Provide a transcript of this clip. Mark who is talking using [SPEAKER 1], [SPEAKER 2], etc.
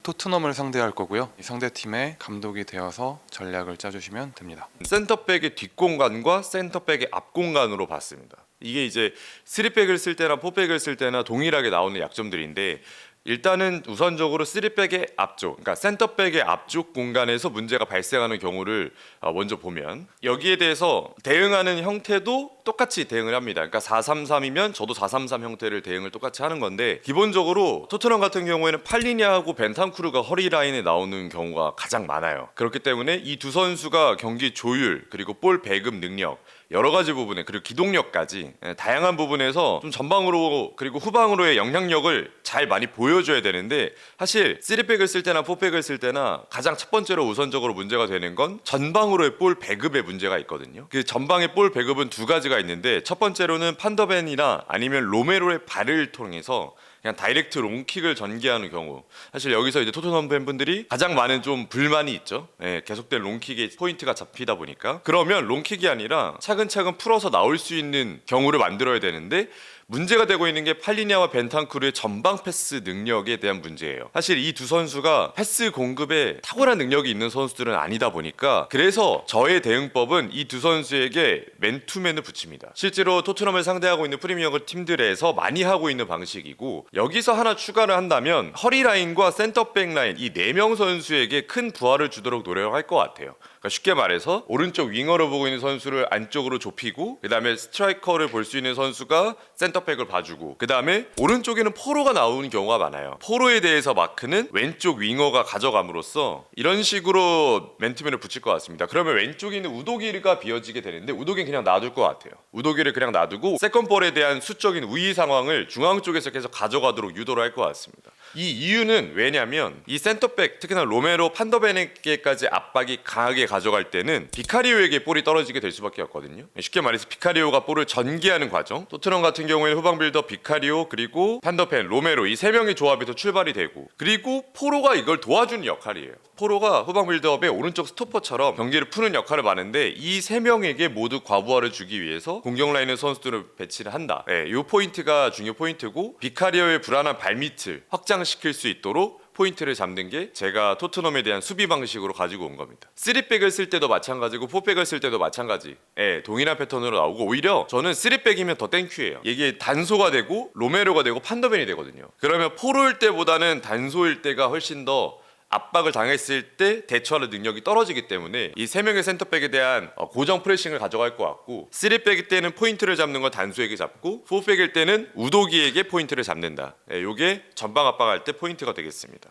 [SPEAKER 1] 토트넘을 상대할 거고요. 이 상대팀의 감독이 되어서 전략을 짜주시면 됩니다.
[SPEAKER 2] 센터백의 뒷공간과 센터백의 앞공간으로 봤습니다. 이게 이제 3백을 쓸 때나 4백을 쓸 때나 동일하게 나오는 약점들인데, 일단은 우선적으로 3백의 앞쪽, 그러니까 센터백의 앞쪽 공간에서 문제가 발생하는 경우를 먼저 보면, 여기에 대해서 대응하는 형태도 똑같이 대응을 합니다. 그러니까 4-3-3이면 저도 4-3-3 형태를 대응을 똑같이 하는 건데, 기본적으로 토트넘 같은 경우에는 팔리냐하고 벤탄쿠르가 허리 라인에 나오는 경우가 가장 많아요. 그렇기 때문에 이 두 선수가 경기 조율, 그리고 볼 배급 능력, 여러 가지 부분에, 그리고 기동력까지 다양한 부분에서 좀 전방으로 그리고 후방으로의 영향력을 잘 많이 보여줘야 되는데, 사실 3백을 쓸 때나 4백을 쓸 때나 가장 첫 번째로 우선적으로 문제가 되는 건 전방으로의 볼 배급에 문제가 있거든요. 그 전방의 볼 배급은 두 가지가 있는데, 첫 번째로는 판더벤이나 아니면 로메로의 발을 통해서 그냥 다이렉트 롱킥을 전개하는 경우, 사실 여기서 이제 토트넘 팬분들이 가장 많은 좀 불만이 있죠. 계속된 롱킥의 포인트가 잡히다 보니까. 그러면 롱킥이 아니라 차근차근 풀어서 나올 수 있는 경우를 만들어야 되는데, 문제가 되고 있는 게 팔리냐와 벤탄쿠르의 전방 패스 능력에 대한 문제예요. 사실 이 두 선수가 패스 공급에 탁월한 능력이 있는 선수들은 아니다 보니까, 그래서 저의 대응법은 이 두 선수에게 맨투맨을 붙입니다. 실제로 토트넘을 상대하고 있는 프리미어리그 팀들에서 많이 하고 있는 방식이고, 여기서 하나 추가를 한다면 허리 라인과 센터백 라인, 이 4명 선수에게 큰 부하를 주도록 노력할 것 같아요. 그러니까 쉽게 말해서 오른쪽 윙어로 보고 있는 선수를 안쪽으로 좁히고, 그 다음에 스트라이커를 볼 수 있는 선수가 센터백을 봐주고, 그 다음에 오른쪽에는 포로가 나오는 경우가 많아요. 포로에 대해서 마크는 왼쪽 윙어가 가져감으로써 이런 식으로 맨투맨을 붙일 것 같습니다. 그러면 왼쪽에 있는 우도기가 비어지게 되는데, 우도기는 그냥 놔둘 것 같아요. 우도기를 그냥 놔두고 세컨볼에 대한 수적인 우위 상황을 중앙 쪽에서 계속 가져가도록 유도를 할 것 같습니다. 이 이유는 왜냐면, 이 센터백, 특히나 로메로, 판더벤에게까지 압박이 강하게 가져갈 때는 비카리오에게 볼이 떨어지게 될 수밖에 없거든요. 쉽게 말해서 비카리오가 볼을 전개하는 과정, 토트넘 같은 경우에는 후방 빌더 비카리오, 그리고 판더벤, 로메로, 이 세 명의 조합에서 출발이 되고, 그리고 포로가 이걸 도와주는 역할이에요. 포로가 후방 빌드업의 오른쪽 스토퍼처럼 경기를 푸는 역할을 많은데, 이 세 명에게 모두 과부하를 주기 위해서 공격 라인의 선수들을 배치를 한다. 이 포인트가 중요 포인트고, 비카리오의 불안한 발밑을 확장시킬 수 있도록 포인트를 잡는 게 제가 토트넘에 대한 수비 방식으로 가지고 온 겁니다. 3백을 쓸 때도 마찬가지고 4백을 쓸 때도 마찬가지. 동일한 패턴으로 나오고, 오히려 저는 3백이면 더 땡큐예요. 이게 단소가 되고 로메로가 되고 판더벤이 되거든요. 그러면 포로일 때보다는 단소일 때가 훨씬 더 압박을 당했을 때 대처하는 능력이 떨어지기 때문에 이 3명의 센터백에 대한 고정 프레싱을 가져갈 것 같고, 3백일 때는 포인트를 잡는 건 단수에게 잡고, 4백일 때는 우도기에게 포인트를 잡는다. 이게 전방 압박할 때 포인트가 되겠습니다.